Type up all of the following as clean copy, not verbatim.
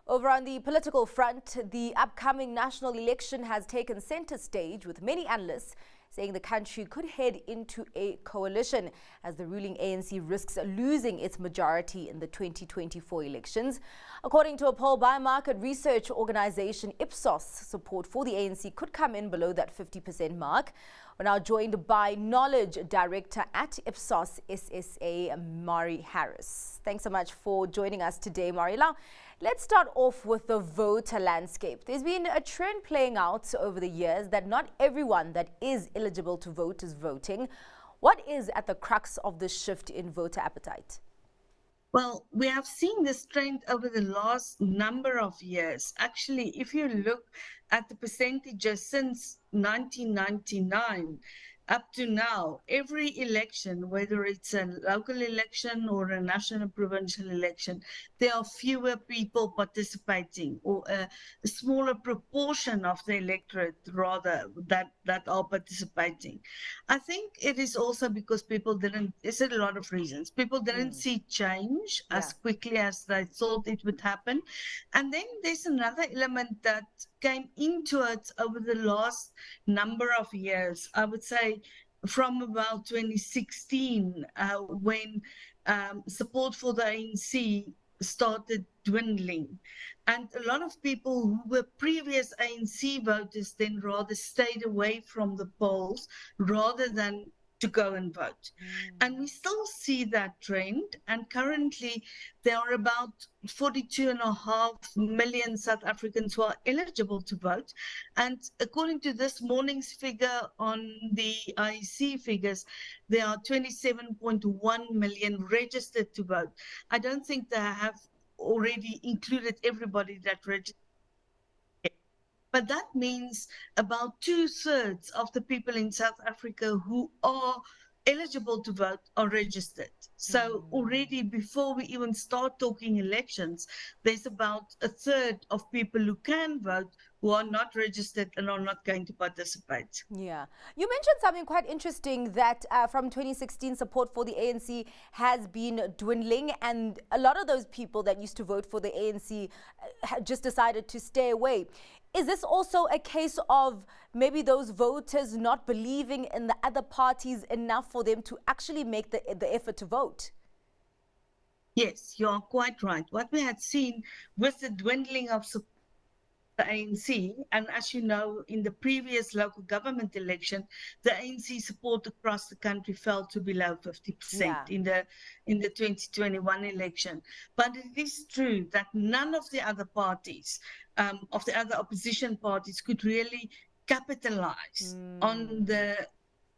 Over on the political front, the upcoming national election has taken center stage, with many analysts saying the country could head into a coalition as the ruling ANC risks losing its majority in the 2024 elections. According to a poll by market research organization Ipsos, support for the ANC could come in below that 50% mark. We're now joined by Knowledge Director at Ipsos SSA, Mari Harris. Thanks so much for joining us today, Mari. Now, let's start off with the voter landscape. There's been a trend playing out over the years that not everyone that is eligible to vote is voting. What is at the crux of this shift in voter appetite? Well, we have seen this trend over the last number of years. Actually, if you look at the percentages since 1999 up to now, every election, whether it's a local election or a national provincial election, there are fewer people participating, or a smaller proportion of the electorate rather that are participating. I think it is also because there's a lot of reasons. People didn't see change as quickly as they thought it would happen. And then there's another element that came into it over the last number of years. I would say from about 2016, when support for the ANC started dwindling. And a lot of people who were previous ANC voters then rather stayed away from the polls rather than to go and vote. And we still see that trend. And currently there are about 42.5 million South Africans who are eligible to vote. And according to this morning's figure on the IEC figures, there are 27.1 million registered to vote. I don't think they have already included everybody that registered. But that means about 2/3 of the people in South Africa who are eligible to vote are registered. So already before we even start talking elections, there's about 1/3 of people who can vote who are not registered and are not going to participate. Yeah. You mentioned something quite interesting, that from 2016, support for the ANC has been dwindling, and a lot of those people that used to vote for the ANC just decided to stay away. Is this also a case of maybe those voters not believing in the other parties enough for them to actually make the effort to vote? Yes, you are quite right. What we had seen with the dwindling of support the ANC, and as you know, in the previous local government election, the ANC support across the country fell to below 50% in the 2021 election. But it is true that none of the other parties, of the other opposition parties, could really capitalize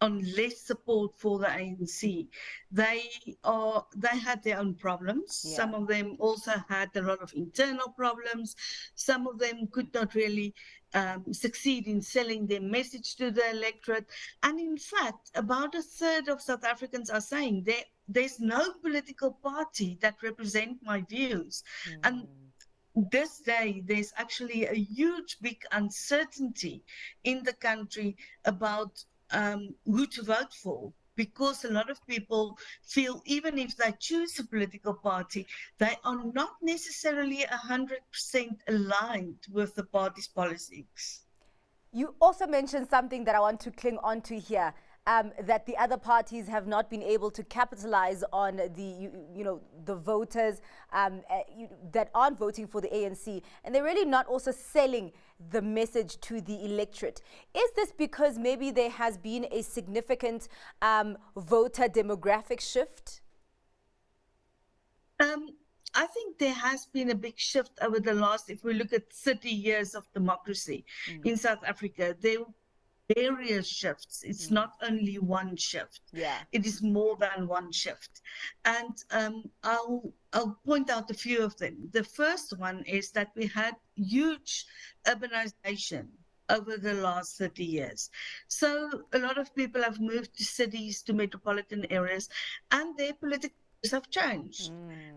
on less support for the ANC. They had their own problems. Some of them also had a lot of internal problems. Some of them could not really succeed in selling their message to the electorate. And in fact, about 1/3 of South Africans are saying there's no political party that represents my views. And this day, there's actually a huge, big uncertainty in the country about who to vote for, because a lot of people feel even if they choose a political party, they are not necessarily 100% aligned with the party's policies. You also mentioned something that I want to cling on to here. That the other parties have not been able to capitalize on the voters that aren't voting for the ANC, and they're really not also selling the message to the electorate. Is this because maybe there has been a significant voter demographic shift? I think there has been a big shift over the last, if we look at 30 years of democracy in South Africa, there various shifts. It's not only one shift. It is more than one shift. And I'll point out a few of them. The first one is that we had huge urbanization over the last 30 years. So a lot of people have moved to cities, to metropolitan areas, and their political have changed.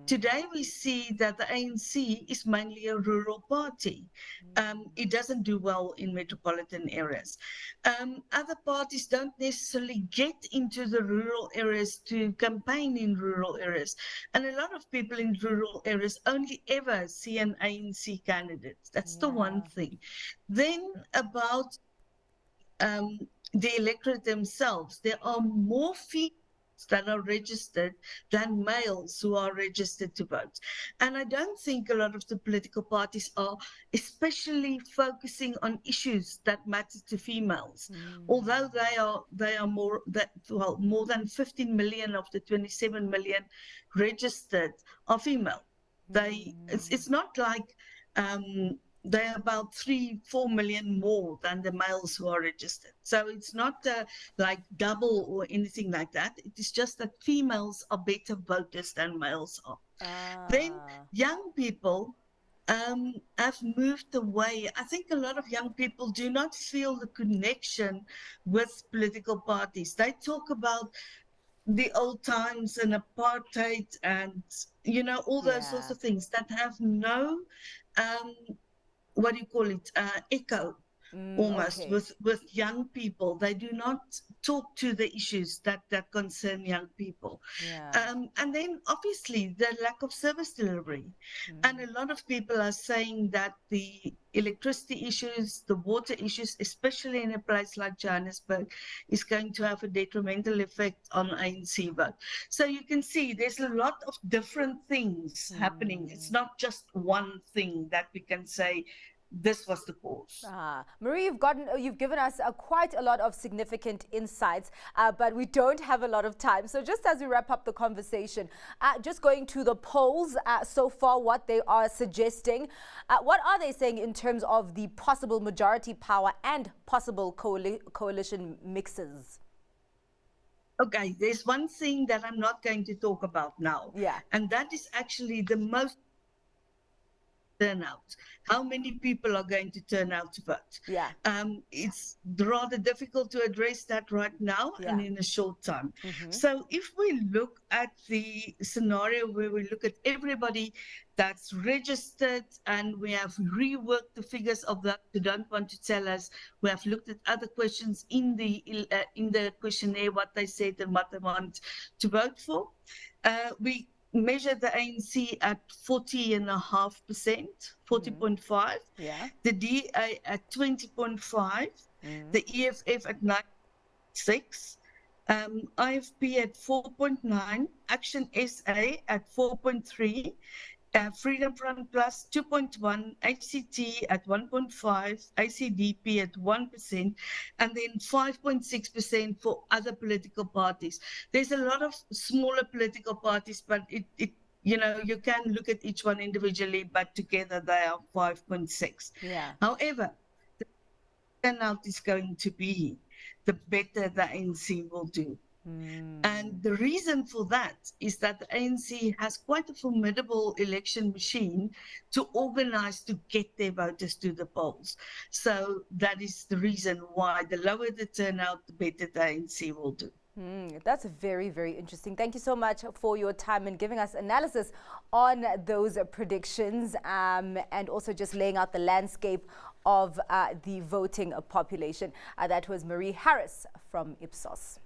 Today, we see that the ANC is mainly a rural party. It doesn't do well in metropolitan areas. Other parties don't necessarily get into the rural areas to campaign in rural areas. And a lot of people in rural areas only ever see an ANC candidate. That's the one Yeah. thing. Then, about um, the electorate themselves, there are more females that are registered than males who are registered to vote. And I don't think a lot of the political parties are especially focusing on issues that matter to females. Although they are more than 15 million of the 27 million registered are female. It's not like they're about 3-4 million more than the males who are registered. So it's not like double or anything like that. It is just that females are better voters than males are. Then Ah. young people have moved away. I think a lot of young people do not feel the connection with political parties. They talk about the old times and apartheid and all those sorts Yeah. of things that have no um, what do you call it, echo almost Okay. with young people. They do not talk to the issues that concern young people. Yeah. And then obviously the lack of service delivery. And a lot of people are saying that the electricity issues, the water issues, especially in a place like Johannesburg, is going to have a detrimental effect on ANC vote. So you can see there's a lot of different things happening. It's not just one thing that we can say this was the cause. Marie, you've given us quite a lot of significant insights, but we don't have a lot of time. So just as we wrap up the conversation, just going to the polls so far, what they are suggesting, what are they saying in terms of the possible majority power and possible coalition mixes? Okay, there's one thing that I'm not going to talk about now, Yeah. and that is actually the most turnout. How many people are going to turn out to vote? Yeah. It's rather difficult to address that right now and in a short time. So if we look at the scenario where we look at everybody that's registered and we have reworked the figures of that who don't want to tell us, we have looked at other questions in the questionnaire, what they said and what they want to vote for. We measured the ANC at 40.5%, 40.5. Yeah. The DA at 20.5. The EFF at 9.6. IFP at 4.9. Action SA at 4.3. Freedom Front Plus 2.1, ACT at 1.5, ACDP at 1%, and then 5.6% for other political parties. There's a lot of smaller political parties, but you can look at each one individually, but together they are 5.6. Yeah. However, the turnout is going to be, the better the ANC will do. And the reason for that is that the ANC has quite a formidable election machine to organize to get their voters to the polls. So that is the reason why the lower the turnout, the better the ANC will do. That's very, very interesting. Thank you so much for your time and giving us analysis on those predictions and also just laying out the landscape of the voting population. That was Marie Harris from Ipsos.